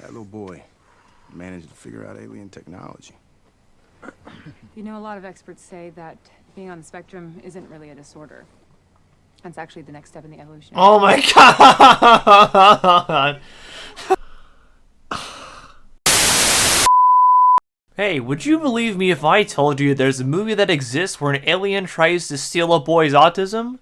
That little boy managed to figure out alien technology. You know, a lot of experts say that being on the spectrum isn't really a disorder. It's actually the next step in the evolution. Oh my god! Hey, would you believe me if I told you there's a movie that exists where an alien tries to steal a boy's autism?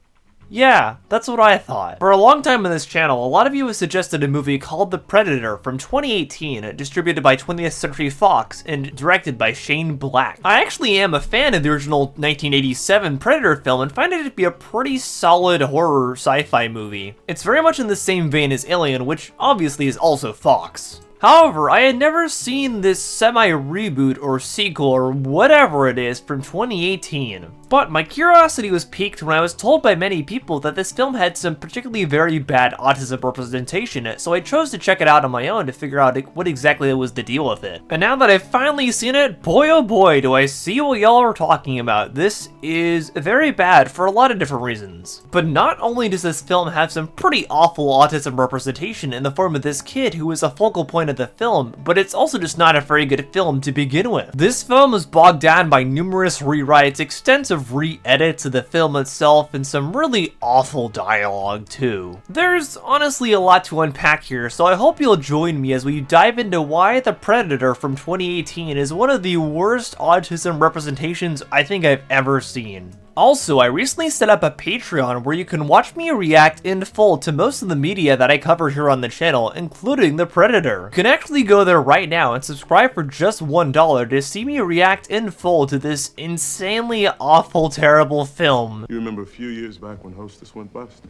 Yeah, that's what I thought. For a long time on this channel, a lot of you have suggested a movie called The Predator from 2018, distributed by 20th Century Fox and directed by Shane Black. I actually am a fan of the original 1987 Predator film and find it to be a pretty solid horror sci-fi movie. It's very much in the same vein as Alien, which obviously is also Fox. However, I had never seen this semi-reboot or sequel or whatever it is from 2018. But my curiosity was piqued when I was told by many people that this film had some particularly very bad autism representation, so I chose to check it out on my own to figure out what exactly was the deal with it. And now that I've finally seen it, boy oh boy do I see what y'all are talking about. This is very bad for a lot of different reasons. But not only does this film have some pretty awful autism representation in the form of this kid who is a focal point of the film, but it's also just not a very good film to begin with. This film is bogged down by numerous rewrites, extensive re-edits of the film itself, and some really awful dialogue too. There's honestly a lot to unpack here, so I hope you'll join me as we dive into why The Predator from 2018 is one of the worst autism representations I think I've ever seen. Also, I recently set up a Patreon where you can watch me react in full to most of the media that I cover here on the channel, including The Predator. You can actually go there right now and subscribe for just $1 to see me react in full to this insanely awful, terrible film. You remember a few years back when Hostess went bust?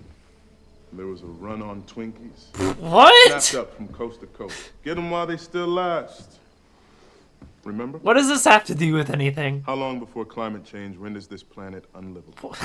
There was a run on Twinkies. What? Snapped up from coast to coast. Get them while they still last. Remember? What does this have to do with anything? How long before climate change renders this planet unlivable?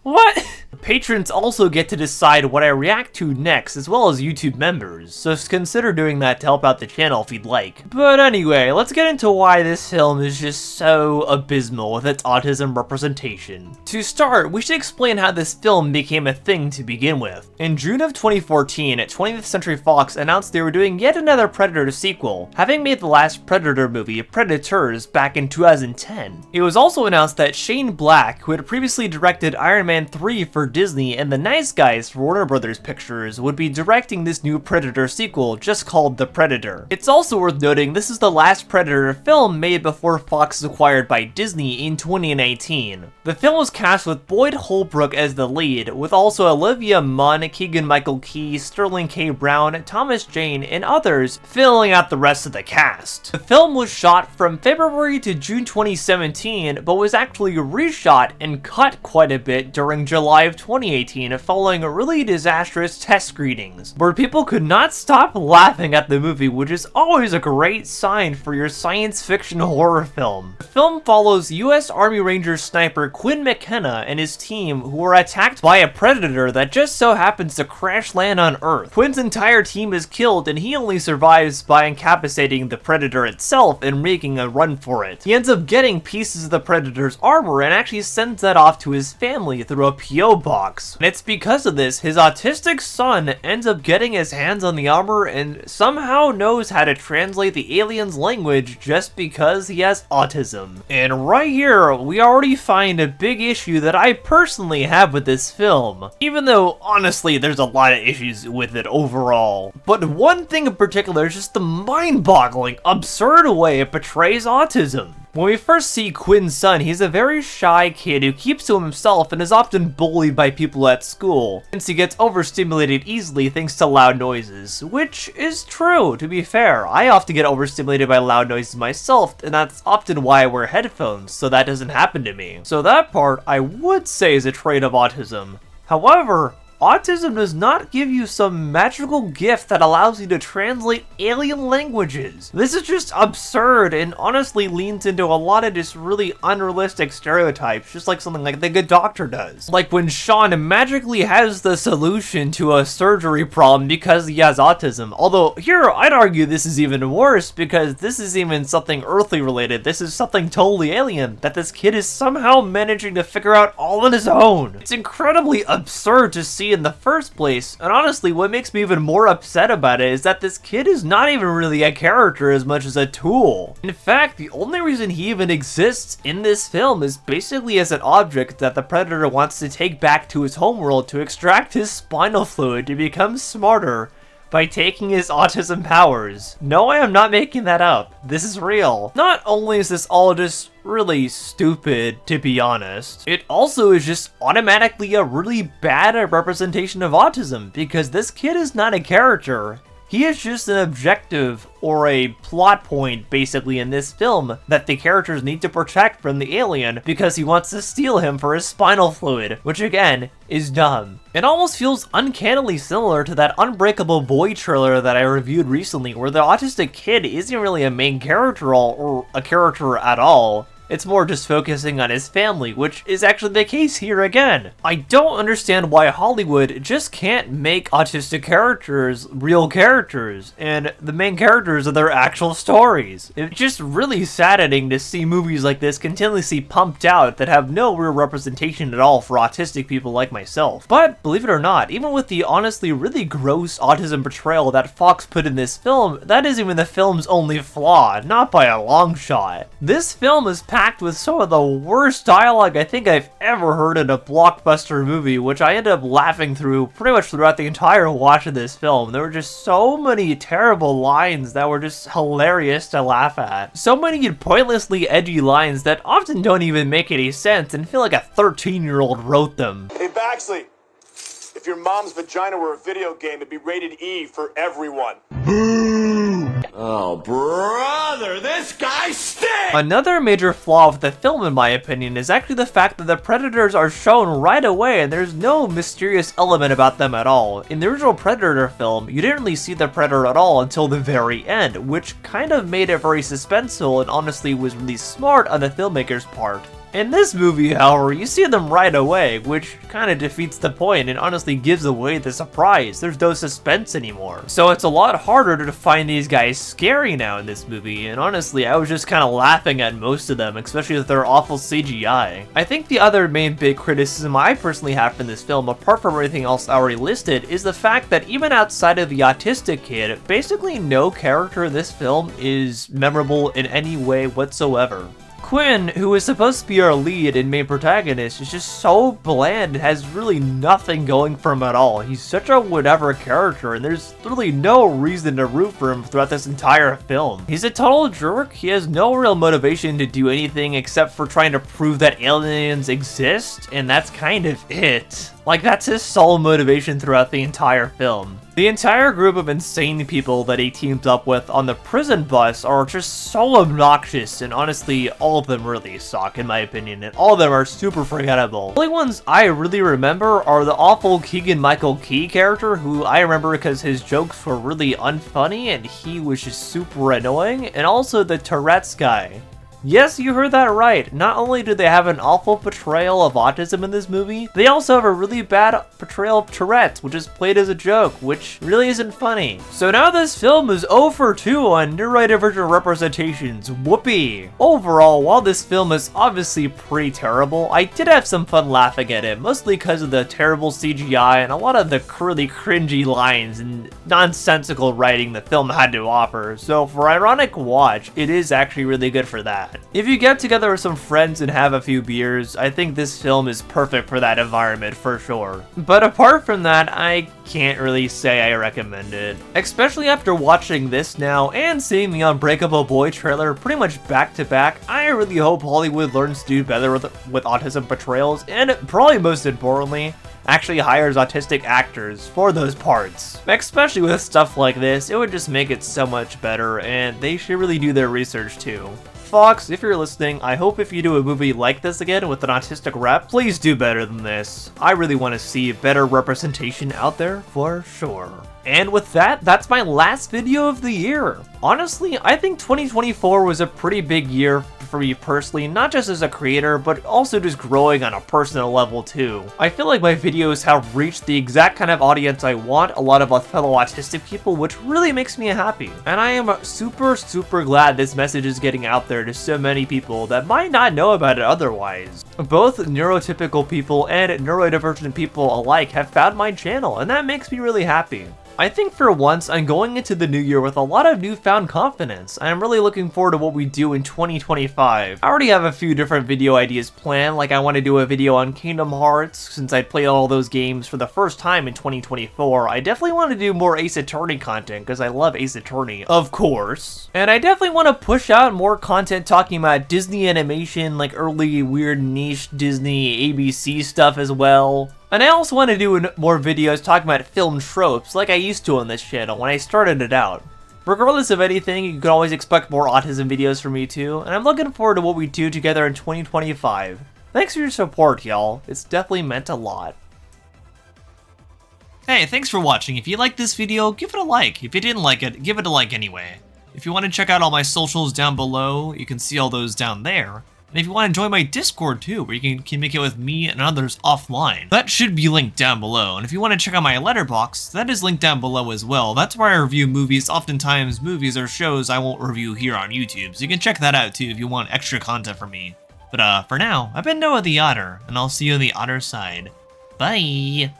What? Patrons also get to decide what I react to next, as well as YouTube members, so consider doing that to help out the channel if you'd like. But anyway, let's get into why this film is just so abysmal with its autism representation. To start, we should explain how this film became a thing to begin with. In June of 2014, 20th Century Fox announced they were doing yet another Predator sequel, having made the last Predator movie, Predators, back in 2010. It was also announced that Shane Black, who had previously directed Iron Man 3 for Disney and The Nice Guys for Warner Brothers Pictures, would be directing this new Predator sequel just called The Predator. It's also worth noting this is the last Predator film made before Fox was acquired by Disney in 2019. The film was cast with Boyd Holbrook as the lead, with also Olivia Munn, Keegan-Michael Key, Sterling K. Brown, Thomas Jane, and others filling out the rest of the cast. The film was shot from February to June 2017, but was actually reshot and cut quite a bit during July of 2018 following really disastrous test screenings, where people could not stop laughing at the movie, which is always a great sign for your science fiction horror film. The film follows US Army Ranger sniper Quinn McKenna and his team, who are attacked by a predator that just so happens to crash land on Earth. Quinn's entire team is killed and he only survives by incapacitating the predator itself and making a run for it. He ends up getting pieces of the predator's armor and actually sends that off to his family through a P.O. box. And it's because of this, his autistic son ends up getting his hands on the armor and somehow knows how to translate the alien's language just because he has autism. And right here, we already find a big issue that I personally have with this film, even though honestly there's a lot of issues with it overall. But one thing in particular is just the mind-boggling, absurd way it portrays autism. When we first see Quinn's son, he's a very shy kid who keeps to himself and is often bullied by people at school, since he gets overstimulated easily thanks to loud noises, which is true, to be fair. I often get overstimulated by loud noises myself, and that's often why I wear headphones, so that doesn't happen to me. So that part, I would say, is a trait of autism. However, autism does not give you some magical gift that allows you to translate alien languages. This is just absurd and honestly leans into a lot of just really unrealistic stereotypes, just like something like The Good Doctor does. Like when Sean magically has the solution to a surgery problem because he has autism. Although here, I'd argue this is even worse because this is even something earthly related. This is something totally alien that this kid is somehow managing to figure out all on his own. It's incredibly absurd to see in the first place. And honestly, what makes me even more upset about it is that this kid is not even really a character as much as a tool. In fact, the only reason he even exists in this film is basically as an object that the Predator wants to take back to his homeworld to extract his spinal fluid to become smarter by taking his autism powers. No, I am not making that up. This is real. Not only is this all just really stupid, to be honest, it also is just automatically a really bad representation of autism, because this kid is not a character. He is just an objective, or a plot point, basically, in this film that the characters need to protect from the alien because he wants to steal him for his spinal fluid, which again, is dumb. It almost feels uncannily similar to that Unbreakable Boy trailer that I reviewed recently, where the autistic kid isn't really a main character or a character at all. It's more just focusing on his family, which is actually the case here again. I don't understand why Hollywood just can't make autistic characters real characters, and the main characters are their actual stories. It's just really saddening to see movies like this continuously pumped out that have no real representation at all for autistic people like myself. But believe it or not, even with the honestly really gross autism portrayal that Fox put in this film, that isn't even the film's only flaw, not by a long shot. This film is packed with some of the worst dialogue I think I've ever heard in a blockbuster movie, which I ended up laughing through pretty much throughout the entire watch of this film. There were just so many terrible lines that were just hilarious to laugh at. So many pointlessly edgy lines that often don't even make any sense and feel like a 13-year-old wrote them. Hey, Baxley, if your mom's vagina were a video game, it'd be rated E for everyone. Oh, brother, this guy stinks! Another major flaw of the film, in my opinion, is actually the fact that the Predators are shown right away and there's no mysterious element about them at all. In the original Predator film, you didn't really see the Predator at all until the very end, which kind of made it very suspenseful and honestly was really smart on the filmmaker's part. In this movie, however, you see them right away, which kind of defeats the point and honestly gives away the surprise. There's no suspense anymore. So it's a lot harder to find these guys scary now in this movie, and honestly, I was just kind of laughing at most of them, especially with their awful CGI. I think the other main big criticism I personally have from this film, apart from everything else I already listed, is the fact that even outside of the autistic kid, basically no character in this film is memorable in any way whatsoever. Quinn, who is supposed to be our lead and main protagonist, is just so bland and has really nothing going for him at all. He's such a whatever character, and there's literally no reason to root for him throughout this entire film. He's a total jerk. He has no real motivation to do anything except for trying to prove that aliens exist, and that's kind of it. Like, that's his sole motivation throughout the entire film. The entire group of insane people that he teams up with on the prison bus are just so obnoxious, and honestly, all of them really suck in my opinion, and all of them are super forgettable. The only ones I really remember are the awful Keegan-Michael Key character, who I remember because his jokes were really unfunny and he was just super annoying, and also the Tourette's guy. Yes, you heard that right. Not only do they have an awful portrayal of autism in this movie, they also have a really bad portrayal of Tourette's, which is played as a joke, which really isn't funny. So now this film is 0 for 2 on neurodivergent representations. Whoopee! Overall, while this film is obviously pretty terrible, I did have some fun laughing at it, mostly because of the terrible CGI and a lot of the really cringy lines and nonsensical writing the film had to offer. So for ironic watch, it is actually really good for that. If you get together with some friends and have a few beers, I think this film is perfect for that environment for sure. But apart from that, I can't really say I recommend it. Especially after watching this now and seeing the Unbreakable Boy trailer pretty much back to back, I really hope Hollywood learns to do better with autism portrayals, and probably most importantly, actually hires autistic actors for those parts. Especially with stuff like this, it would just make it so much better, and they should really do their research too. Fox, if you're listening, I hope if you do a movie like this again with an autistic rep, please do better than this. I really want to see better representation out there for sure. And with that, that's my last video of the year. Honestly, I think 2024 was a pretty big year for me personally, not just as a creator, but also just growing on a personal level too. I feel like my videos have reached the exact kind of audience I want, a lot of fellow autistic people, which really makes me happy. And I am super glad this message is getting out there to so many people that might not know about it otherwise. Both neurotypical people and neurodivergent people alike have found my channel, and that makes me really happy. I think for once, I'm going into the new year with a lot of newfound confidence. I am really looking forward to what we do in 2025. I already have a few different video ideas planned, like I want to do a video on Kingdom Hearts, since I played all those games for the first time in 2024. I definitely want to do more Ace Attorney content, because I love Ace Attorney, of course. And I definitely want to push out more content talking about Disney animation, like early weird niche Disney ABC stuff as well. And I also want to do more videos talking about film tropes like I used to on this channel when I started it out. Regardless of anything, you can always expect more autism videos from me too, and I'm looking forward to what we do together in 2025. Thanks for your support, y'all. It's definitely meant a lot. Hey, thanks for watching. If you liked this video, give it a like. If you didn't like it, give it a like anyway. If you want to check out all my socials down below, you can see all those down there. And if you want to join my Discord too, where you can communicate with me and others offline, that should be linked down below. And if you want to check out my letterbox, that is linked down below as well. That's where I review movies, oftentimes movies or shows I won't review here on YouTube. So you can check that out too if you want extra content from me. But for now, I've been Noah the Otter, and I'll see you on the otter side. Bye!